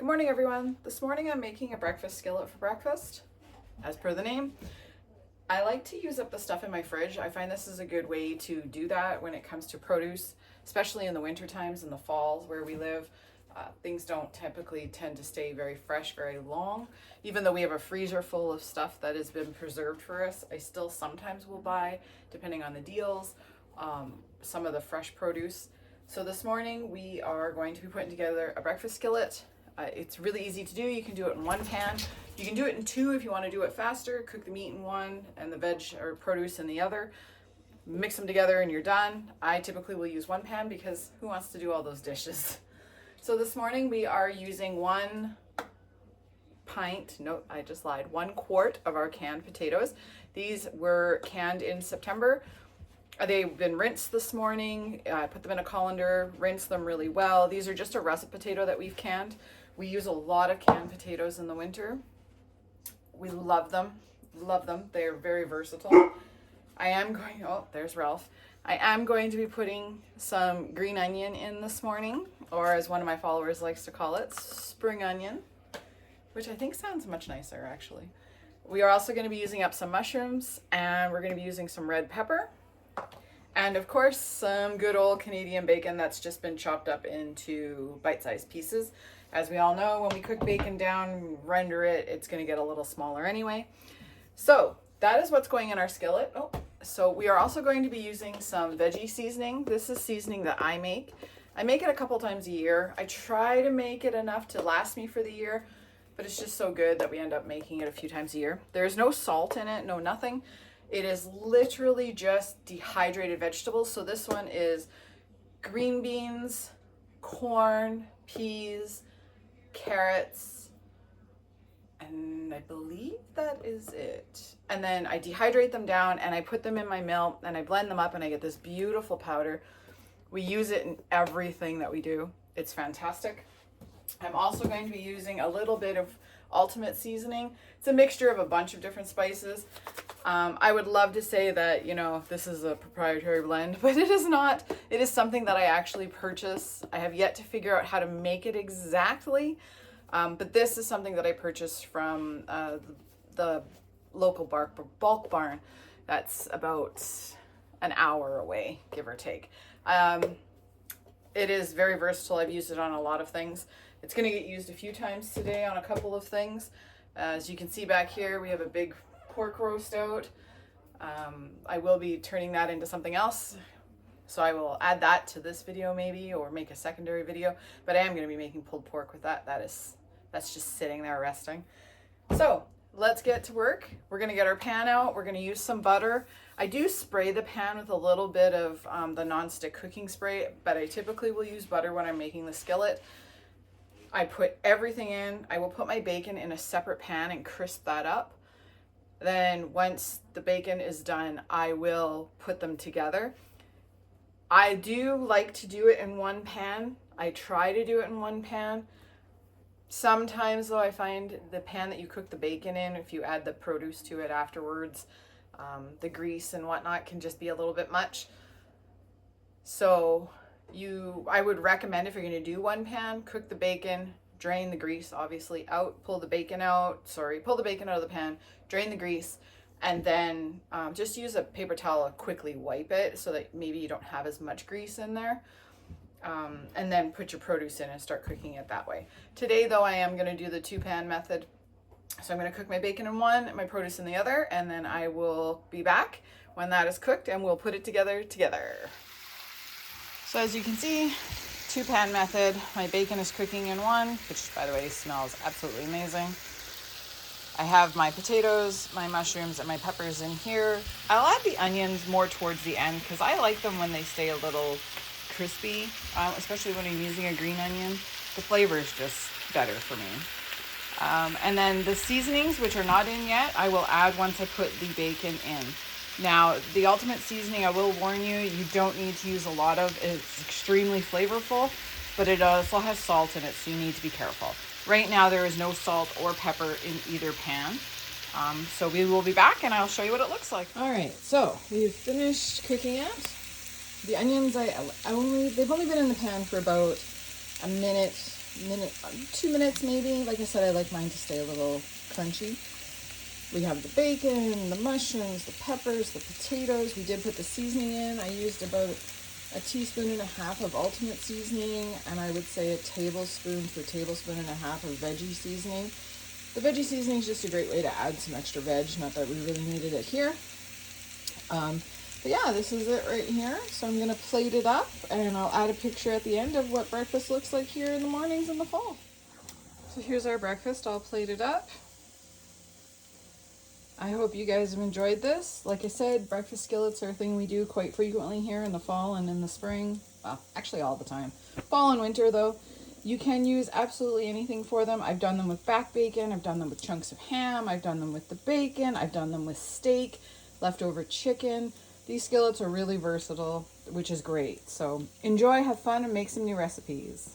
Good morning, everyone. This morning I'm making a breakfast skillet for breakfast, as per the name. I like to use up the stuff in my fridge. I find this is a good way to do that when it comes to produce, especially in the winter times and the falls where we live. Things don't typically tend to stay very fresh very long. Even though we have a freezer full of stuff that has been preserved for us, I still sometimes will buy, depending on the deals, some of the fresh produce. So this morning we are going to be putting together a breakfast skillet. It's really easy to do. You can do it in one pan. You can do it in two if you want to do it faster. Cook the meat in one and the veg or produce in the other. Mix them together and you're done. I typically will use one pan because who wants to do all those dishes? So this morning we are using 1 quart of our canned potatoes. These were canned in September. They've been rinsed this morning. I put them in a colander, rinsed them really well. These are just a russet potato that we've canned. We use a lot of canned potatoes in the winter. We love them, They are very versatile. There's Ralph. I am going to be putting some green onion in this morning, or as one of my followers likes to call it, spring onion, which I think sounds much nicer actually. We are also going to be using up some mushrooms, and we're going to be using some red pepper. And of course, some good old Canadian bacon that's just been chopped up into bite-sized pieces. As we all know, when we cook bacon down, render it, it's going to get a little smaller anyway. So that is what's going in our skillet. So we are also going to be using some veggie seasoning. This is seasoning that I make. I make it a couple times a year. I try to make it enough to last me for the year, but it's just so good that we end up making it a few times a year. There's no salt in it, no nothing. It is literally just dehydrated vegetables. So this one is green beans, corn, peas, carrots, and I believe that is it. And then I dehydrate them down and I put them in my mill and I blend them up and I get this beautiful powder. We use it in everything that we do. It's fantastic. I'm also going to be using a little bit of ultimate seasoning. It's a mixture of a bunch of different spices. I would love to say that, this is a proprietary blend, but it is not. It is something that I actually purchase. I have yet to figure out how to make it exactly, but this is something that I purchased from the local bulk barn that's about an hour away, give or take. It is very versatile. I've used it on a lot of things. It's going to get used a few times today on a couple of things. As you can see back here, we have a big pork roast out. I will be turning that into something else. So I will add that to this video maybe, or make a secondary video, but I am going to be making pulled pork with that. That's just sitting there resting. So let's get to work. We're going to get our pan out. We're going to use some butter. I do spray the pan with a little bit of the nonstick cooking spray, but I typically will use butter when I'm making the skillet. I put everything in. I will put my bacon in a separate pan and crisp that up. Then once the bacon is done, I will put them together. I do like to do it in one pan. I try to do it in one pan. Sometimes though, I find the pan that you cook the bacon in, if you add the produce to it afterwards, the grease and whatnot can just be a little bit much. So I would recommend, if you're going to do one pan, cook the bacon, drain the grease obviously out, pull the bacon out of the pan, drain the grease, and then just use a paper towel to quickly wipe it so that maybe you don't have as much grease in there. And then put your produce in and start cooking it that way. Today though, I am going to do the 2-pan method. So I'm going to cook my bacon in one, my produce in the other, and then I will be back when that is cooked and we'll put it together. So as you can see, 2-pan method. My bacon is cooking in one, which by the way smells absolutely amazing. I have my potatoes, my mushrooms, and my peppers in here. I'll add the onions more towards the end because I like them when they stay a little crispy, especially when I'm using a green onion. The flavor is just better for me. And then the seasonings, which are not in yet, I will add once I put the bacon in. Now, the ultimate seasoning, I will warn you, you don't need to use a lot of. It's extremely flavorful, but it also has salt in it, so you need to be careful. Right now, there is no salt or pepper in either pan. So we will be back and I'll show you what it looks like. All right, so we've finished cooking it. The onions, they've only been in the pan for about a minute minute, 2 minutes maybe. Like I said, I like mine to stay a little crunchy. We have the bacon, the mushrooms, the peppers, the potatoes. We did put the seasoning in. I used about a teaspoon and a half of ultimate seasoning, and I would say a tablespoon to a tablespoon and a half of veggie seasoning. The veggie seasoning is just a great way to add some extra veg, not that we really needed it here. But yeah, this is it right here. So I'm gonna plate it up, and I'll add a picture at the end of what breakfast looks like here in the mornings in the fall. So here's our breakfast all plated up. I hope you guys have enjoyed this. Like I said, breakfast skillets are a thing we do quite frequently here in the fall and in the spring. Well, actually all the time. Fall and winter though. You can use absolutely anything for them. I've done them with back bacon. I've done them with chunks of ham. I've done them with the bacon. I've done them with steak, leftover chicken. These skillets are really versatile, which is great. So enjoy, have fun, and make some new recipes.